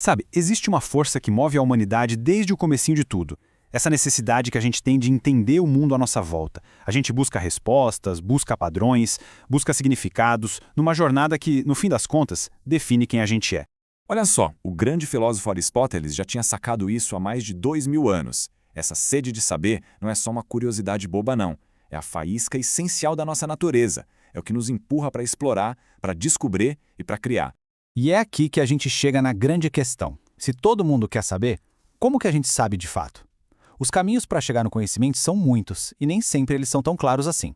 Sabe, existe uma força que move a humanidade desde o comecinho de tudo. Essa necessidade que a gente tem de entender o mundo à nossa volta. A gente busca respostas, busca padrões, busca significados, numa jornada que, no fim das contas, define quem a gente é. Olha só, o grande filósofo Aristóteles já tinha sacado isso há mais de 2000 anos. Essa sede de saber não é só uma curiosidade boba, não. É a faísca essencial da nossa natureza. É o que nos empurra para explorar, para descobrir e para criar. E é aqui que a gente chega na grande questão. Se todo mundo quer saber, como que a gente sabe de fato? Os caminhos para chegar no conhecimento são muitos, e nem sempre eles são tão claros assim.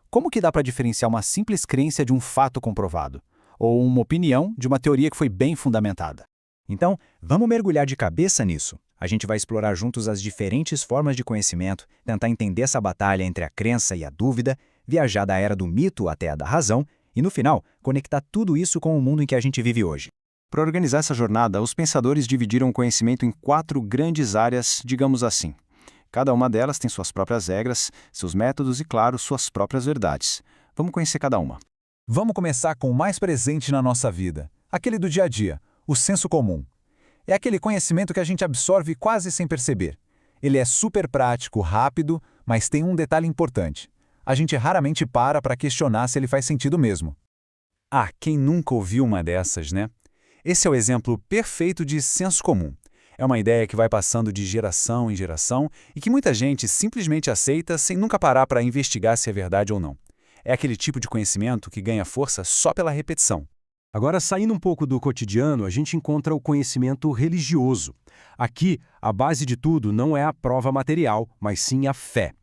Como que dá para diferenciar uma simples crença de um fato comprovado? Ou uma opinião de uma teoria que foi bem fundamentada? Então, vamos mergulhar de cabeça nisso. A gente vai explorar juntos as diferentes formas de conhecimento, tentar entender essa batalha entre a crença e a dúvida, viajar da era do mito até a da razão e, no final, conectar tudo isso com o mundo em que a gente vive hoje. Para organizar essa jornada, os pensadores dividiram o conhecimento em 4 grandes áreas, digamos assim. Cada uma delas tem suas próprias regras, seus métodos e, claro, suas próprias verdades. Vamos conhecer cada uma. Vamos começar com o mais presente na nossa vida, aquele do dia a dia, o senso comum. É aquele conhecimento que a gente absorve quase sem perceber. Ele é super prático, rápido, mas tem um detalhe importante. A gente raramente para questionar se ele faz sentido mesmo. Ah, quem nunca ouviu uma dessas, né? Esse é o exemplo perfeito de senso comum. É uma ideia que vai passando de geração em geração e que muita gente simplesmente aceita sem nunca parar para investigar se é verdade ou não. É aquele tipo de conhecimento que ganha força só pela repetição. Agora, saindo um pouco do cotidiano, a gente encontra o conhecimento religioso. Aqui, a base de tudo não é a prova material, mas sim a fé.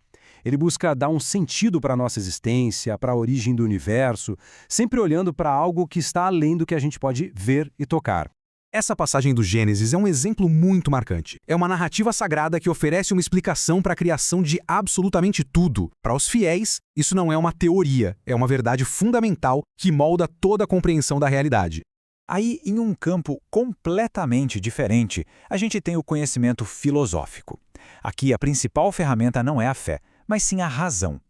Ele busca dar um sentido para a nossa existência, para a origem do universo, sempre olhando para algo que está além do que a gente pode ver e tocar. Essa passagem do Gênesis é um exemplo muito marcante. É uma narrativa sagrada que oferece uma explicação para a criação de absolutamente tudo. Para os fiéis, isso não é uma teoria, é uma verdade fundamental que molda toda a compreensão da realidade. Aí, em um campo completamente diferente, a gente tem o conhecimento filosófico. Aqui, a principal ferramenta não é a fé, mas sim a razão.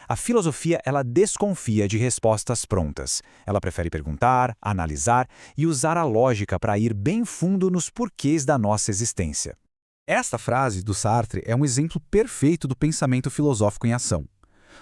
A filosofia, ela desconfia de respostas prontas. Ela prefere perguntar, analisar e usar a lógica para ir bem fundo nos porquês da nossa existência. Esta frase do Sartre é um exemplo perfeito do pensamento filosófico em ação.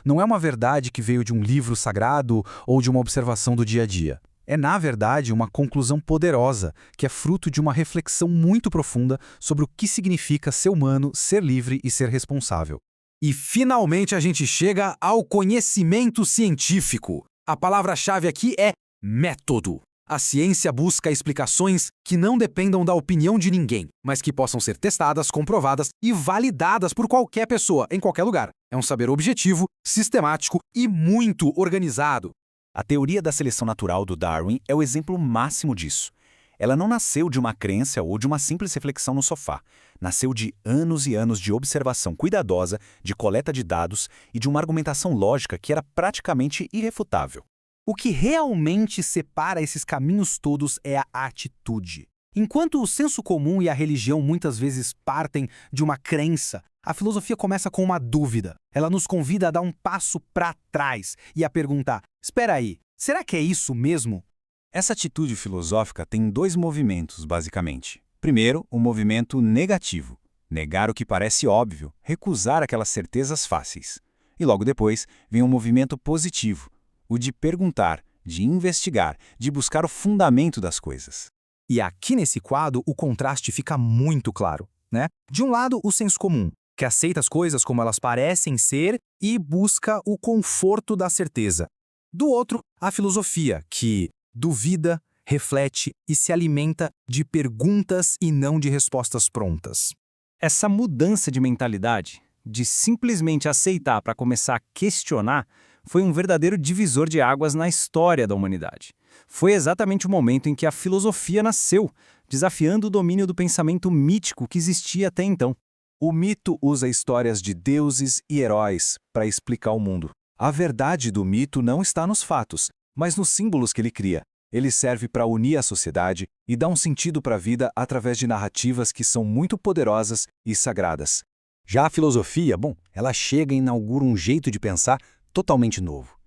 Não é uma verdade que veio de um livro sagrado ou de uma observação do dia a dia. É, na verdade, uma conclusão poderosa, que é fruto de uma reflexão muito profunda sobre o que significa ser humano, ser livre e ser responsável. E, finalmente, a gente chega ao conhecimento científico. A palavra-chave aqui é método. A ciência busca explicações que não dependam da opinião de ninguém, mas que possam ser testadas, comprovadas e validadas por qualquer pessoa, em qualquer lugar. É um saber objetivo, sistemático e muito organizado. A teoria da seleção natural do Darwin é o exemplo máximo disso. Ela não nasceu de uma crença ou de uma simples reflexão no sofá. Nasceu de anos e anos de observação cuidadosa, de coleta de dados e de uma argumentação lógica que era praticamente irrefutável. O que realmente separa esses caminhos todos é a atitude. Enquanto o senso comum e a religião muitas vezes partem de uma crença, a filosofia começa com uma dúvida. Ela nos convida a dar um passo para trás e a perguntar: espera aí, será que é isso mesmo? Essa atitude filosófica tem 2 movimentos, basicamente. Primeiro, o movimento negativo. Negar o que parece óbvio, recusar aquelas certezas fáceis. E logo depois, vem o movimento positivo, o de perguntar, de investigar, de buscar o fundamento das coisas. E aqui nesse quadro, o contraste fica muito claro, né? De um lado, o senso comum, que aceita as coisas como elas parecem ser e busca o conforto da certeza. Do outro, a filosofia, que duvida, reflete e se alimenta de perguntas e não de respostas prontas. Essa mudança de mentalidade, de simplesmente aceitar para começar a questionar, foi um verdadeiro divisor de águas na história da humanidade. Foi exatamente o momento em que a filosofia nasceu, desafiando o domínio do pensamento mítico que existia até então. O mito usa histórias de deuses e heróis para explicar o mundo. A verdade do mito não está nos fatos, mas nos símbolos que ele cria. Ele serve para unir a sociedade e dar um sentido para a vida através de narrativas que são muito poderosas e sagradas. Já a filosofia, ela chega e inaugura um jeito de pensar totalmente novo.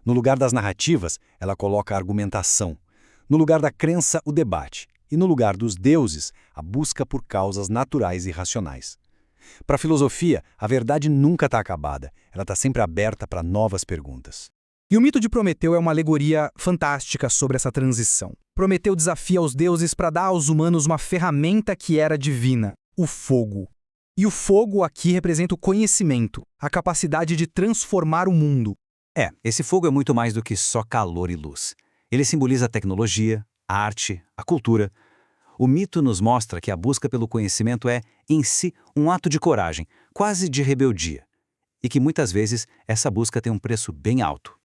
No lugar das narrativas, ela coloca a argumentação. No lugar da crença, o debate. e no lugar dos deuses, a busca por causas naturais e racionais. Para a filosofia, a verdade nunca está acabada, ela está sempre aberta para novas perguntas. E o mito de Prometeu é uma alegoria fantástica sobre essa transição. Prometeu desafia os deuses para dar aos humanos uma ferramenta que era divina, o fogo. E o fogo aqui representa o conhecimento, a capacidade de transformar o mundo. Esse fogo é muito mais do que só calor e luz. Ele simboliza a tecnologia, a arte, a cultura. O mito nos mostra que a busca pelo conhecimento é, em si, um ato de coragem, quase de rebeldia. E que muitas vezes essa busca tem um preço bem alto.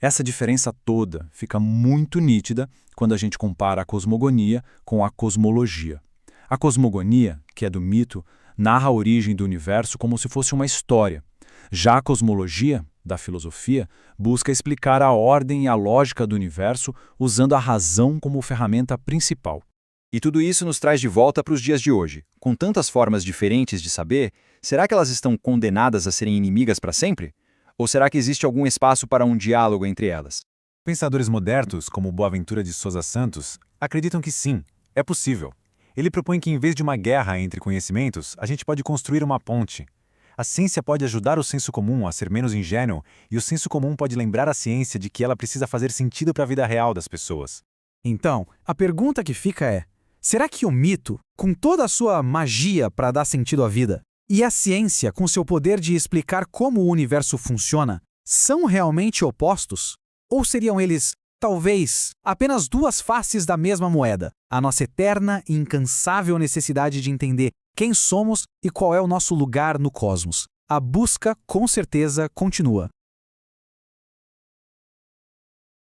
Essa diferença toda fica muito nítida quando a gente compara a cosmogonia com a cosmologia. A cosmogonia, que é do mito, narra a origem do universo como se fosse uma história. Já a cosmologia, da filosofia, busca explicar a ordem e a lógica do universo usando a razão como ferramenta principal. E tudo isso nos traz de volta para os dias de hoje. Com tantas formas diferentes de saber, será que elas estão condenadas a serem inimigas para sempre? Ou será que existe algum espaço para um diálogo entre elas? Pensadores modernos, como Boaventura de Sousa Santos, acreditam que sim, é possível. Ele propõe que, em vez de uma guerra entre conhecimentos, a gente pode construir uma ponte. A ciência pode ajudar o senso comum a ser menos ingênuo, e o senso comum pode lembrar a ciência de que ela precisa fazer sentido para a vida real das pessoas. Então, a pergunta que fica é: será que o mito, com toda a sua magia para dar sentido à vida, e a ciência, com seu poder de explicar como o universo funciona, são realmente opostos? Ou seriam eles, talvez, apenas duas faces da mesma moeda, a nossa eterna e incansável necessidade de entender quem somos e qual é o nosso lugar no cosmos? A busca, com certeza, continua.